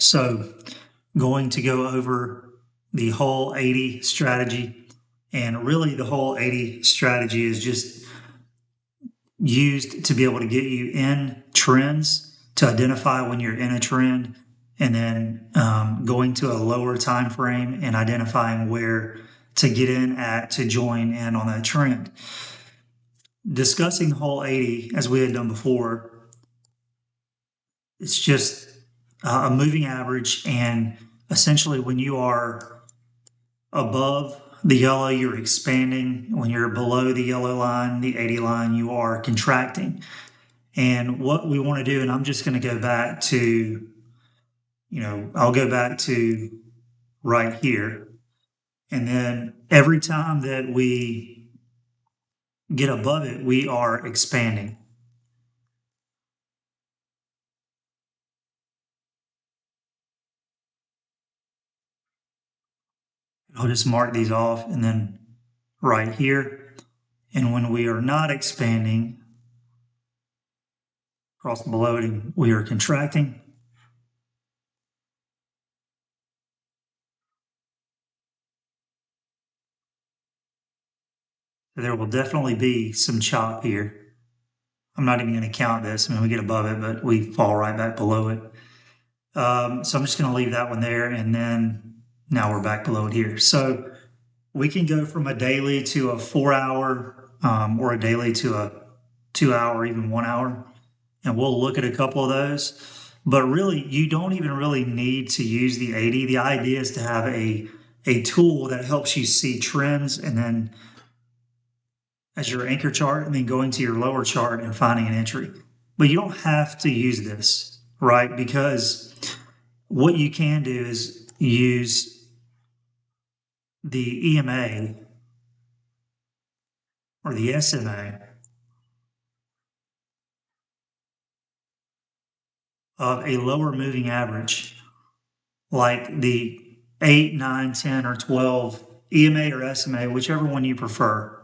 So going to go over the whole 80 strategy. And really, the whole 80 strategy is just used to be able to get you in trends, to identify when you're in a trend, and then going to a lower time frame and identifying where to get in at to join in on that trend. Discussing the whole 80 as we had done before, it's just a moving average, and essentially when you are above the yellow, you're expanding. When you're below the yellow line, the 80 line, you are contracting. And what we want to do, and I'm just going to go back to, I'll go back to right here. And then every time that we get above it, we are expanding. I'll just mark these off, and then right here. And when we are not expanding, across below it, we are contracting. So there will definitely be some chop here. I'm not even going to count this. I mean, we get above it, but we fall right back below it. So I'm just going to leave that one there, and then now we're back below it here. So we can go from a daily to a 4-hour, or a daily to a 2-hour, even 1 hour, and we'll look at a couple of those. But really, you don't even really need to use the 80. The idea is to have a tool that helps you see trends, and then as your anchor chart, and then going to your lower chart and finding an entry. But you don't have to use this, right? Because what you can do is use the EMA or the SMA of a lower moving average, like the 8, 9, 10, or 12 EMA or SMA, whichever one you prefer.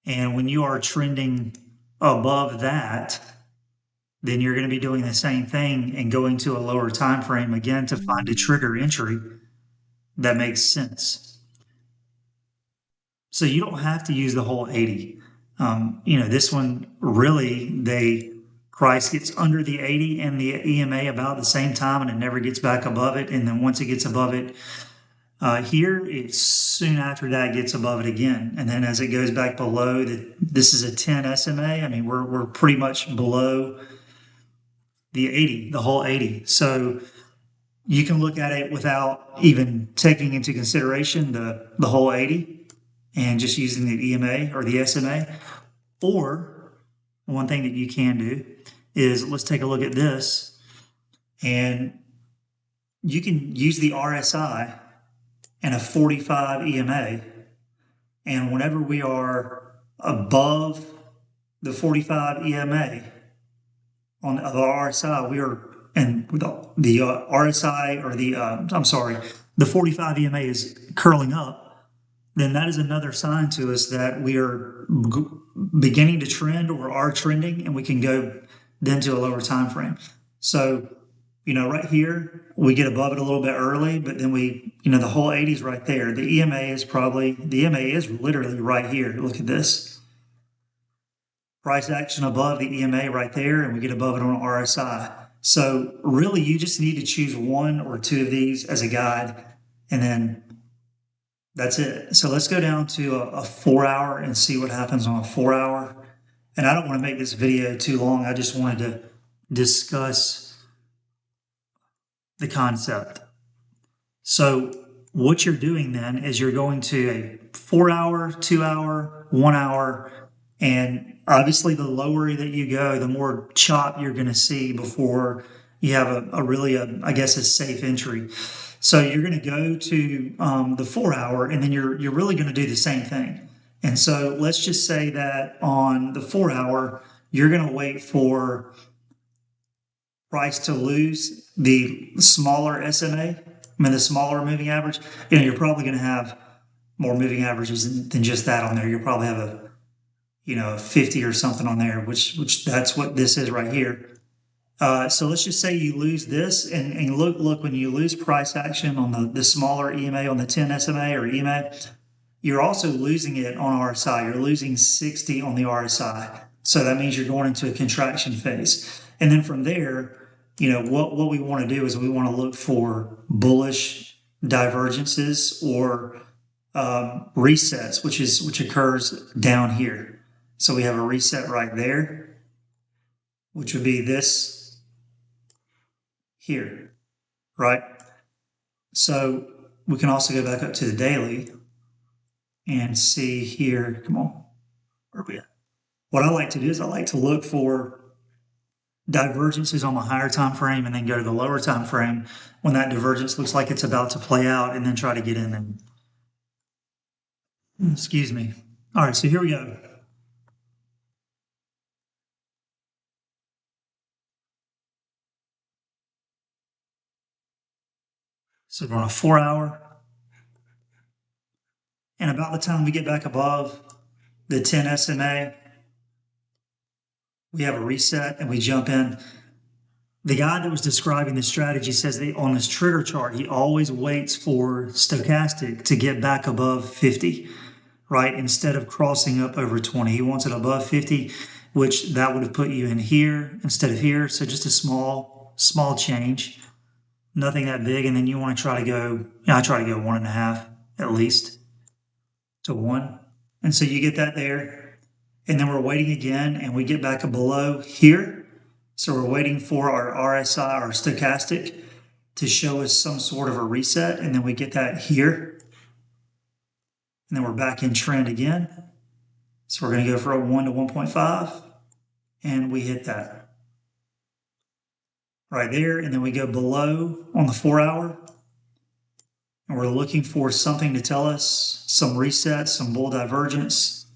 And when you are trending above that, then you're going to be doing the same thing and going to a lower time frame again to find a trigger entry that makes sense. So you don't have to use the whole 80. This one really, price gets under the 80 and the EMA about the same time, and it never gets back above it. And then once it gets above it, here it's soon after that gets above it again. And then as it goes back below, this is a 10 SMA. I mean, we're pretty much below the 80, the whole 80. So you can look at it without even taking into consideration the whole 80 and just using the EMA or the SMA. Or one thing that you can do is, let's take a look at this, and you can use the RSI and a 45 EMA. And whenever we are above the 45 EMA on the RSI, we are, and the RSI or the 45 EMA is curling up, then that is another sign to us that we are beginning to trend or are trending, and we can go then to a lower time frame. So, right here, we get above it a little bit early, but then the whole 80 is right there. The EMA is literally right here. Look at this. Price action above the EMA right there, and we get above it on RSI. So really, you just need to choose one or two of these as a guide, and then that's it. So let's go down to a 4-hour and see what happens on a 4-hour. And I don't want to make this video too long. I just wanted to discuss the concept. So what you're doing then is you're going to a 4-hour, 2-hour, 1 hour, and obviously the lower that you go, the more chop you're going to see before you have a safe entry. So you're going to go to the 4-hour, and then you're really going to do the same thing. And so let's just say that on the 4-hour, you're going to wait for price to lose the smaller SMA, the smaller moving average. You're probably going to have more moving averages than just that on there. You'll probably have a 50 or something on there, which that's what this is right here. So let's just say you lose this, and look, when you lose price action on the smaller EMA, on the 10 SMA or EMA, you're also losing it on RSI. You're losing 60 on the RSI. So that means you're going into a contraction phase. And then from there, what we want to do is we want to look for bullish divergences or resets, which occurs down here. So we have a reset right there, which would be this here, right? So we can also go back up to the daily and see here. Come on, where are we at? What I like to do is I like to look for divergences on my higher time frame and then go to the lower time frame when that divergence looks like it's about to play out, and then try to get in there. Excuse me. All right, so here we go. So we're on a 4-hour. And about the time we get back above the 10 SMA, we have a reset and we jump in. The guy that was describing the strategy says that on his trigger chart, he always waits for stochastic to get back above 50, right? Instead of crossing up over 20. He wants it above 50, which that would have put you in here instead of here. So just a small change, nothing that big. And then you want to try to go, I try to go 1.5 at least to 1. And so you get that there. And then we're waiting again and we get back below here. So we're waiting for our RSI, our stochastic, to show us some sort of a reset, and then we get that here. And then we're back in trend again. So we're going to go for a 1 to 1.5, and we hit that right there. And then we go below on the 4-hour, and we're looking for something to tell us some reset, some bull divergence.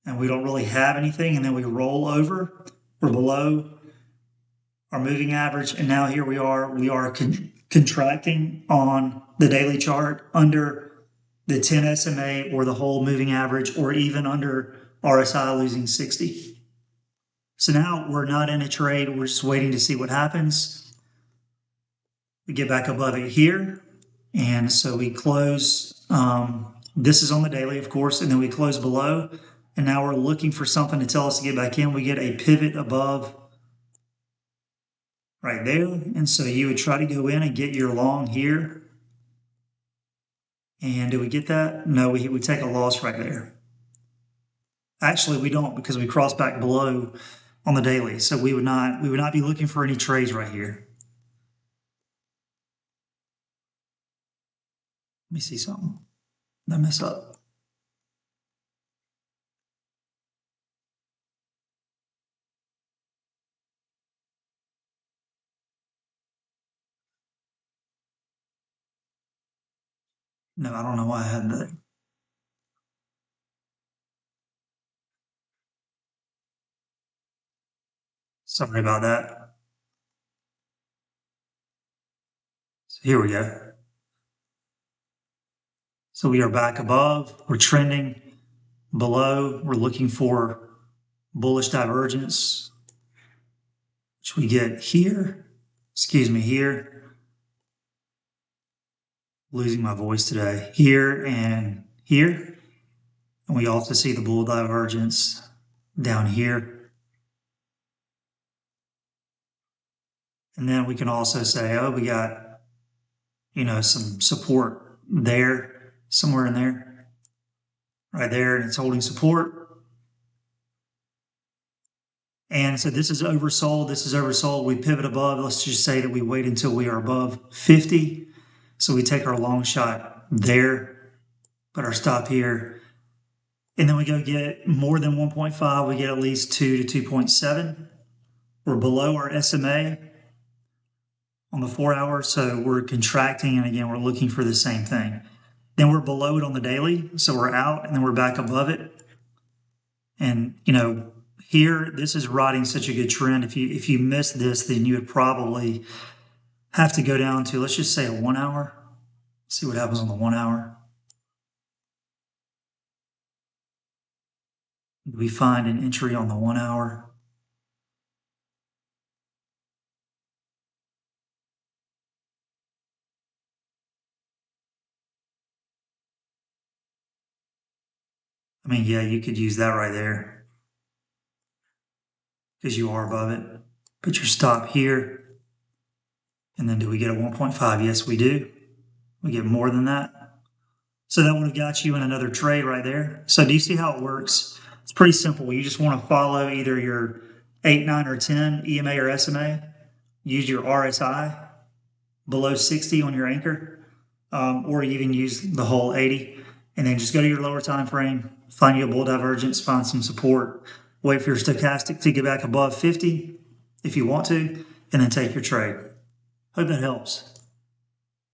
And we don't really have anything, and then we roll over. We're below our moving average, and now here we are contracting on the daily chart under the 10 SMA or the whole moving average, or even under RSI losing 60. So now we're not in a trade, we're just waiting to see what happens. We get back above it here, and so we close, this is on the daily, of course, and then we close below, and now we're looking for something to tell us to get back in. We get a pivot above right there, and so you would try to go in and get your long here. And do we get that? No, we take a loss right there. Actually, we don't, because we cross back below on the daily, so we would not be looking for any trades right here. Let me see something. Did I mess up? No, I don't know why I had that. Sorry about that. So here we go. So we are back above. We're trending below. We're looking for bullish divergence, which we get here. Excuse me, here. Losing my voice today. Here and here. And we also see the bull divergence down here. And then we can also say, oh, we got, some support there, somewhere in there, right there, and it's holding support. And so this is oversold. This is oversold. We pivot above. Let's just say that we wait until we are above 50. So we take our long shot there, put our stop here, and then we go get more than 1.5. We get at least 2 to 2.7. We're below our SMA on the 4-hour, so we're contracting, and again, we're looking for the same thing. Then we're below it on the daily, so we're out, and then we're back above it. And, here, this is riding such a good trend. If you miss this, then you would probably have to go down to, let's just say, a 1-hour. See what happens on the 1-hour. We find an entry on the 1-hour. I mean, yeah, you could use that right there because you are above it. Put your stop here. And then do we get a 1.5? Yes, we do. We get more than that. So that would have got you in another trade right there. So do you see how it works? It's pretty simple. You just want to follow either your 8, 9, or 10 EMA or SMA. Use your RSI below 60 on your anchor, or even use the whole 80. And then just go to your lower time frame, find you a bull divergence, find some support, wait for your stochastic to get back above 50 if you want to, and then take your trade. Hope that helps.